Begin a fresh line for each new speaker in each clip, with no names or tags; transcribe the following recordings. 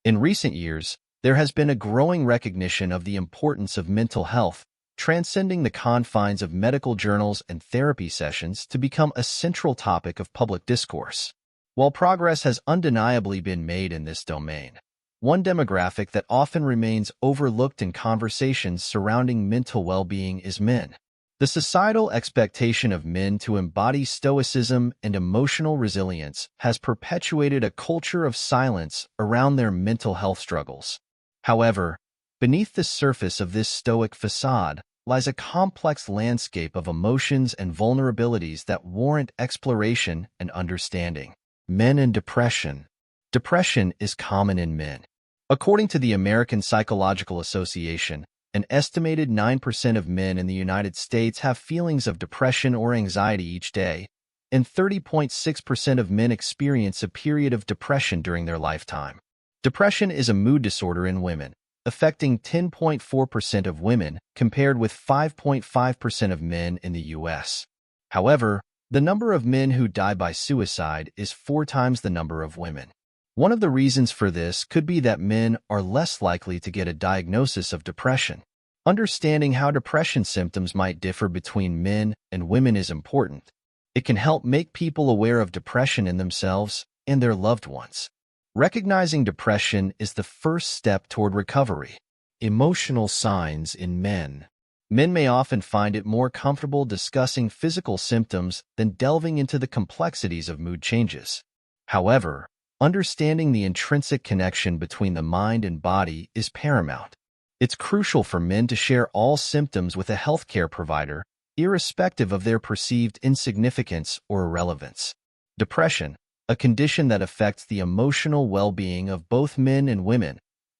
In recent years, there has been a growing recognition of the importance of mental health, transcending the confines of medical journals and therapy sessions to become a central topic of public discourse. While progress has undeniably been made in this domain, one demographic that often remains overlooked in conversations surrounding mental well-being is men. The societal expectation of men to embody stoicism and emotional resilience has perpetuated a culture of silence around their mental health struggles. However, beneath the surface of this stoic facade lies a complex landscape of emotions and vulnerabilities that warrant exploration and understanding. Men and depression. Depression is common in men. According to the American Psychological Association, an estimated 9% of men in the United States have feelings of depression or anxiety each day, and 30.6% of men experience a period of depression during their lifetime. Depression is a mood disorder in women, affecting 10.4% of women compared with 5.5% of men in the U.S. However, the number of men who die by suicide is 4 times the number of women. One of the reasons for this could be that men are less likely to get a diagnosis of depression. Understanding how depression symptoms might differ between men and women is important. It can help make people aware of depression in themselves and their loved ones. Recognizing depression is the first step toward recovery. Emotional signs in men. Men may often find it more comfortable discussing physical symptoms than delving into the complexities of mood changes. However, understanding the intrinsic connection between the mind and body is paramount. It's crucial for men to share all symptoms with a healthcare provider, irrespective of their perceived insignificance or irrelevance. Depression, a condition that affects the emotional well-being of both men and women,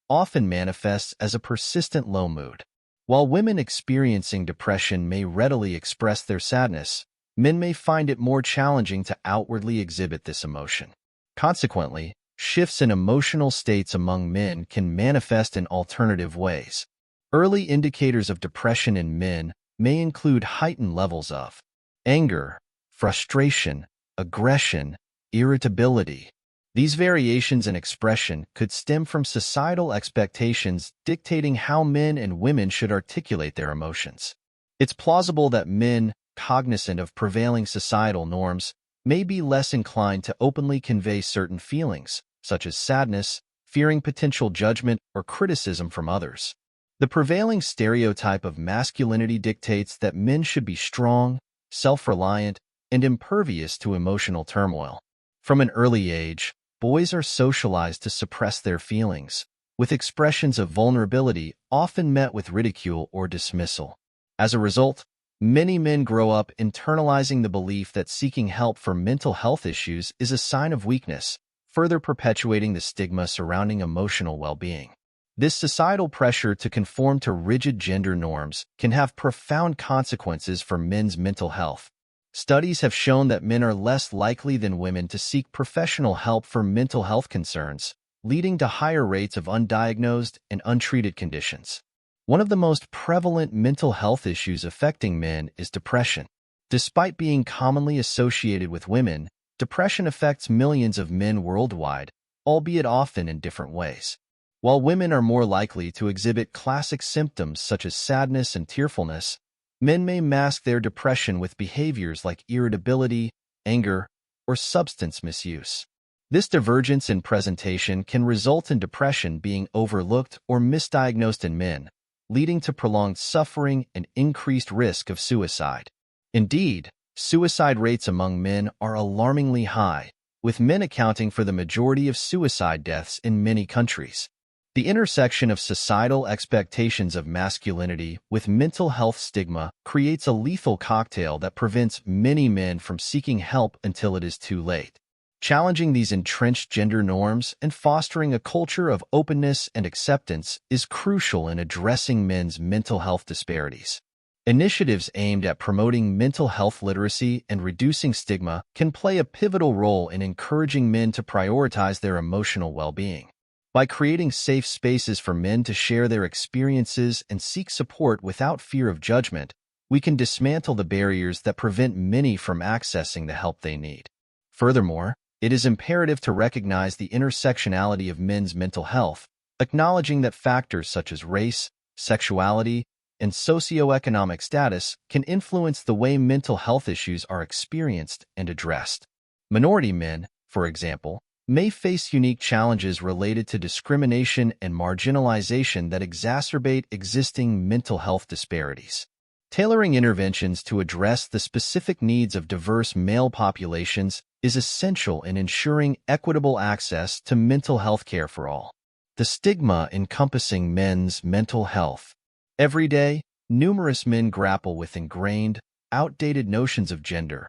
often manifests as a persistent low mood. While women experiencing depression may readily express their sadness, men may find it more challenging to outwardly exhibit this emotion. Consequently, shifts in emotional states among men can manifest in alternative ways. Early indicators of depression in men may include heightened levels of anger, frustration, aggression, irritability. These variations in expression could stem from societal expectations dictating how men and women should articulate their emotions. It's plausible that men, cognizant of prevailing societal norms, may be less inclined to openly convey certain feelings, such as sadness, fearing potential judgment or criticism from others. The prevailing stereotype of masculinity dictates that men should be strong, self-reliant, and impervious to emotional turmoil. From an early age, boys are socialized to suppress their feelings, with expressions of vulnerability often met with ridicule or dismissal. As a result, many men grow up internalizing the belief that seeking help for mental health issues is a sign of weakness, further perpetuating the stigma surrounding emotional well-being. This societal pressure to conform to rigid gender norms can have profound consequences for men's mental health. Studies have shown that men are less likely than women to seek professional help for mental health concerns, leading to higher rates of undiagnosed and untreated conditions. One of the most prevalent mental health issues affecting men is depression. Despite being commonly associated with women, depression affects millions of men worldwide, albeit often in different ways. While women are more likely to exhibit classic symptoms such as sadness and tearfulness, men may mask their depression with behaviors like irritability, anger, or substance misuse. This divergence in presentation can result in depression being overlooked or misdiagnosed in men, leading to prolonged suffering and increased risk of suicide. Indeed, suicide rates among men are alarmingly high, with men accounting for the majority of suicide deaths in many countries. The intersection of societal expectations of masculinity with mental health stigma creates a lethal cocktail that prevents many men from seeking help until it is too late. Challenging these entrenched gender norms and fostering a culture of openness and acceptance is crucial in addressing men's mental health disparities. Initiatives aimed at promoting mental health literacy and reducing stigma can play a pivotal role in encouraging men to prioritize their emotional well-being. By creating safe spaces for men to share their experiences and seek support without fear of judgment, we can dismantle the barriers that prevent many from accessing the help they need. Furthermore, It is imperative to recognize the intersectionality of men's mental health, acknowledging that factors such as race, sexuality, and socioeconomic status can influence the way mental health issues are experienced and addressed. Minority men, for example, may face unique challenges related to discrimination and marginalization that exacerbate existing mental health disparities. Tailoring interventions to address the specific needs of diverse male populations is essential in ensuring equitable access to mental health care for all. The stigma encompassing men's mental health. Every day, numerous men grapple with ingrained, outdated notions of gender,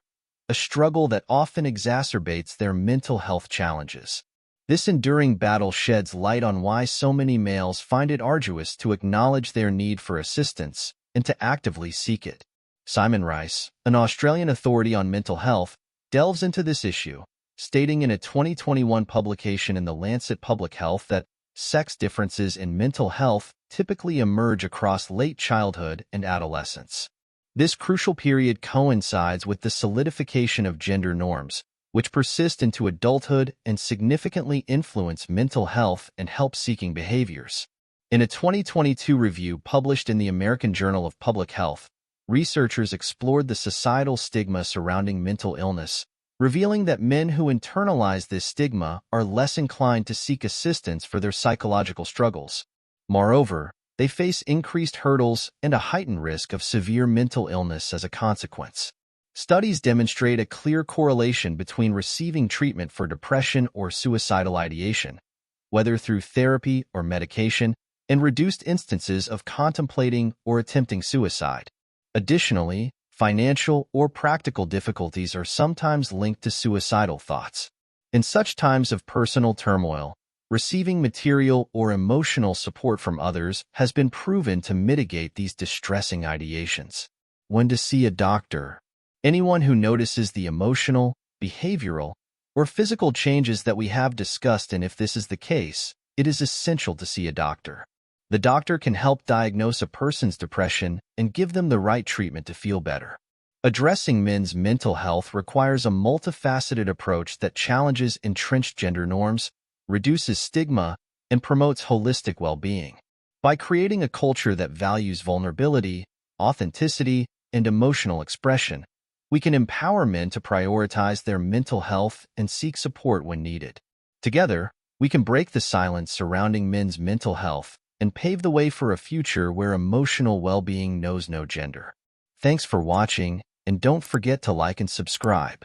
a struggle that often exacerbates their mental health challenges. This enduring battle sheds light on why so many males find it arduous to acknowledge their need for assistance and to actively seek it. Simon Rice, an Australian authority on mental health, delves into this issue, stating in a 2021 publication in The Lancet Public Health that sex differences in mental health typically emerge across late childhood and adolescence. This crucial period coincides with the solidification of gender norms, which persist into adulthood and significantly influence mental health and help-seeking behaviors. In a 2022 review published in the American Journal of Public Health, researchers explored the societal stigma surrounding mental illness, revealing that men who internalize this stigma are less inclined to seek assistance for their psychological struggles. Moreover, they face increased hurdles and a heightened risk of severe mental illness as a consequence. Studies demonstrate a clear correlation between receiving treatment for depression or suicidal ideation, whether through therapy or medication, and reduced instances of contemplating or attempting suicide. Additionally, financial or practical difficulties are sometimes linked to suicidal thoughts. In such times of personal turmoil, receiving material or emotional support from others has been proven to mitigate these distressing ideations. When to see a doctor. Anyone who notices the emotional, behavioral, or physical changes that we have discussed, and if this is the case, it is essential to see a doctor. The doctor can help diagnose a person's depression and give them the right treatment to feel better. Addressing men's mental health requires a multifaceted approach that challenges entrenched gender norms, reduces stigma, and promotes holistic well-being. By creating a culture that values vulnerability, authenticity, and emotional expression, we can empower men to prioritize their mental health and seek support when needed. Together, we can break the silence surrounding men's mental health and pave the way for a future where emotional well-being knows no gender. Thanks for watching, and don't forget to like and subscribe.